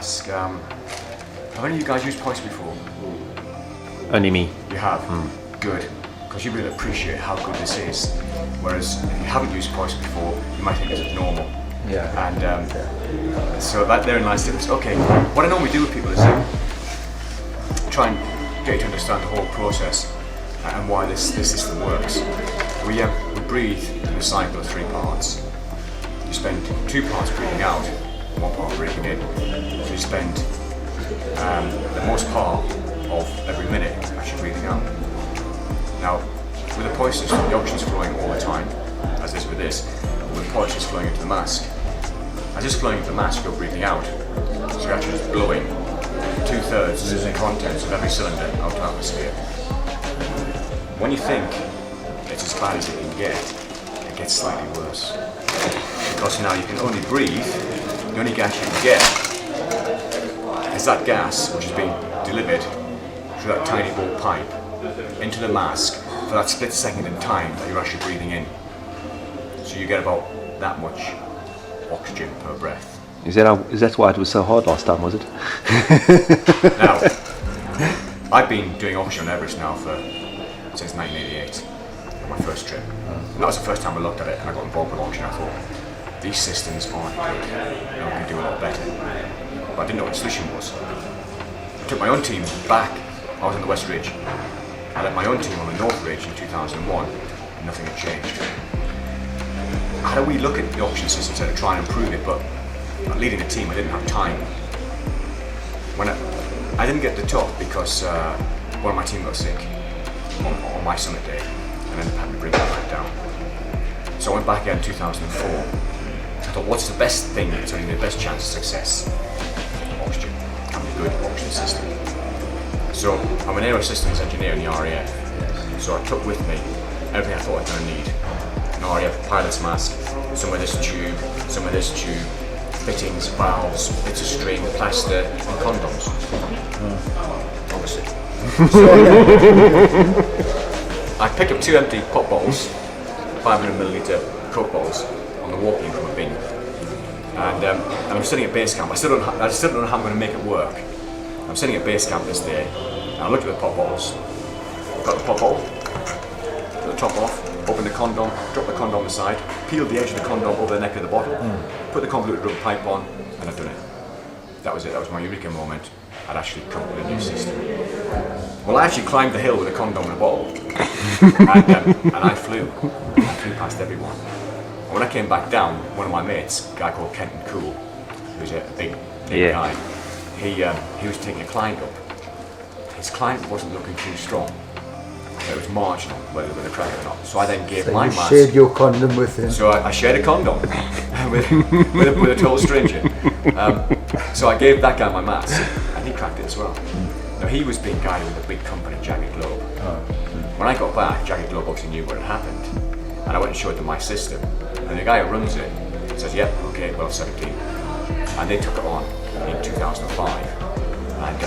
ask, have any of you guys used Poisk before? Only me. You have? Good. Because you really appreciate how good this is. Whereas if you haven't used Poisk before, you might think it's normal. Yeah. And so that therein lies the difference. Okay, what I normally do with people is try and get you to understand the whole process and why this system works. We breathe in a cycle of 3 parts. You spend 2 parts breathing out, 1 part breathing in. So you spend the most part of every minute actually breathing out. Now, with the Poisk system, the oxygen is flowing all the time, as is with this. With Poisk, it's flowing into the mask. As it's flowing into the mask, you're breathing out. So you're actually just blowing 2/3 of the contents of every cylinder out to atmosphere. When you think it's as bad as it can get, it gets slightly worse. Because now you can only breathe, the only gas you can get is that gas which is being delivered through that tiny ball pipe into the mask for that split second in time that you're actually breathing in. So you get about that much oxygen per breath. Is that why it was so hard last time, was it? Now, I've been doing oxygen on Everest now since 1988, my first trip. And that was the first time I looked at it and I got involved with oxygen. I thought, these systems aren't good, we can do a lot better. But I didn't know what the solution was. I took my own team back. I was on the West Ridge. I led my own team on the North Ridge in 2001, and nothing had changed. How do we look at the oxygen system to try and improve it? But leading the team, I didn't have time. When I didn't get to the top because one of my team got sick on my summit day, and then had to bring it back down. So I went back again in 2004. I thought, what's the best thing that's only the best chance of success? Oxygen, having a good oxygen system. So I'm an aerosystems engineer in the RAF. So I took with me everything I thought I was going to need. An RAF pilot's mask, some of this tube, fittings, valves, bits of string, plaster, and condoms. Obviously. So I picked up 2 empty pop bottles, 500ml Coke bottles, on the walk-in from a bin. And I'm sitting at base camp. I still don't know how I'm going to make it work. I'm sitting at base camp this day, and I looked at the pop bottles. Got the pop bottle, took the top off, opened the condom, dropped the condom aside, peeled the edge of the condom over the neck of the bottle, put the convoluted rubber pipe on, and I'd done it. That was it. That was my eureka moment. I'd actually come up with a new system. Well, I actually climbed the hill with a condom and a bottle, and I flew past everyone. And when I came back down, one of my mates, a guy called Kenton Cool, who's a big guy, he was taking a client up. His client wasn't looking too strong. It was marginal whether they were going to crack it or not. So I then gave my mask. So you shared your condom with him? So I shared a condom with a total stranger. So I gave that guy my mask, and he cracked it as well. Now he was being guided with a big company, Jagged Globe. When I got back, Jagged Globe obviously knew what had happened, and I went and showed them my system. And the guy who runs it says, "Yep, okay, well 17." And they took it on in 2005, and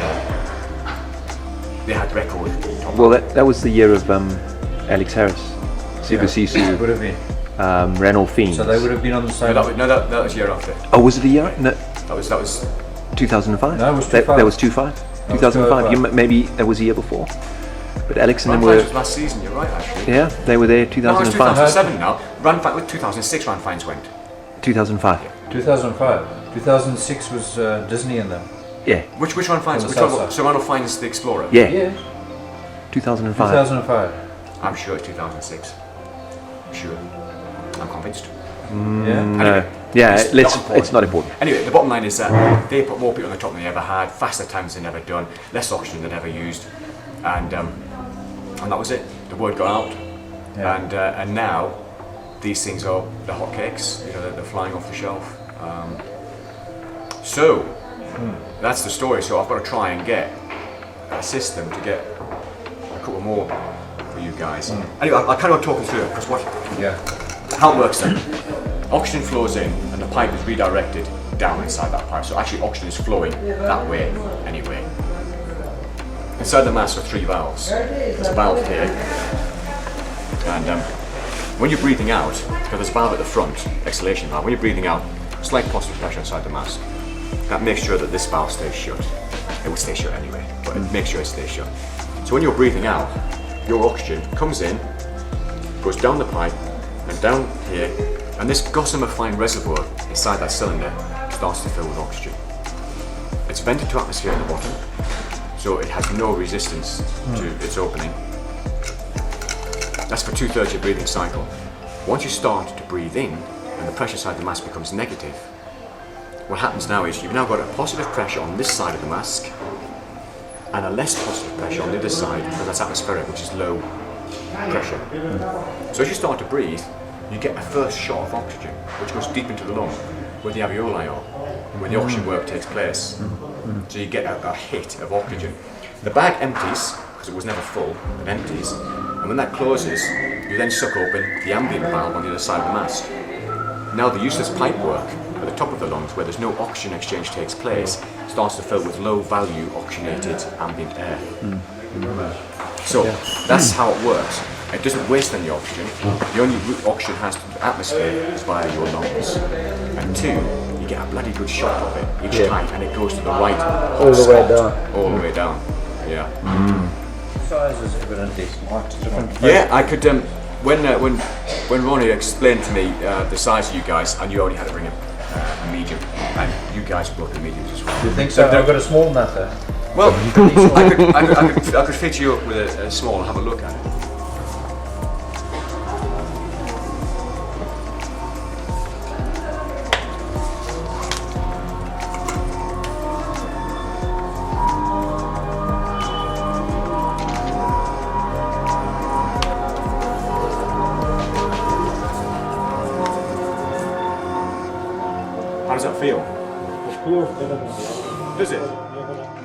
they had record. Well, that was the year of Alex Harris, Super Sisu, Would have been. Renault Fiend. So they would have been on the same. That was year after. Oh, was it a year? No, That was 2005. No, it was That 2005. was 2005. Maybe that was the year before. But Alex and them were. was last season. You're right, actually. Yeah, they were there. No, it's 2005. 2007 now. With 2006, Ran Fines went. 2005. 2005. 2006 was Disney and them. Yeah. Which Ran Fines? On the Which one? south side. So Ran Fines the Explorer. Yeah. 2005. 2005. I'm sure it's 2006. Sure. I'm convinced. Yeah. Anyway, Yeah, it's not important. it's not important. Anyway, the bottom line is that they put more people on the top than they ever had, faster times than they've ever done, less oxygen than they've ever used, and that was it. The word got out, and now these things are the hotcakes. You know, they're flying off the shelf. So that's the story. So I've got to try and get a system to get a couple more for you guys. Anyway, I'll kind of talk you through it because how it works then. Oxygen flows in and the pipe is redirected down inside that pipe. So actually oxygen is flowing that way anyway. Inside the mask are 3 valves. There's a valve here, and when you're breathing out, because there's a valve at the front, exhalation valve, when you're breathing out, slight positive pressure inside the mask. that makes sure that this valve stays shut. It would stay shut anyway, but it makes sure it stays shut. So when you're breathing out, your oxygen comes in, goes down the pipe, and down here, and this gossamer fine reservoir inside that cylinder starts to fill with oxygen. It's vented to atmosphere at the bottom, so it has no resistance to its opening. That's for 2/3 of your breathing cycle. Once you start to breathe in, and the pressure side of the mask becomes negative, what happens now is you've now got a positive pressure on this side of the mask, and a less positive pressure on the other side, because that's atmospheric, which is low pressure. So as you start to breathe, you get a first shot of oxygen, which goes deep into the lung, where the alveoli are, where the oxygen work takes place. So you get a hit of oxygen. The bag empties, because it was never full, it empties, and when that closes, you then suck open the ambient valve on the other side of the mask. Now the useless pipe work at the top of the lungs, where there's no oxygen exchange takes place, starts to fill with low value oxygenated ambient air. So that's how it works. It doesn't waste any oxygen. The only route oxygen has to the atmosphere is via your lungs. And two, you get a bloody good shot of it each time, and it goes to the right All the way spot, down. all the way down. Yeah. Size is evidently smart. Different. Yeah, I could. When Ronnie explained to me the size of you guys, I knew I only had to bring a medium, and you guys are both the mediums as well. You think so? I've got a small matter. Well, I could fit you up with a small and have a look at it. How does that feel? It feels better than the other. Does it? You're gonna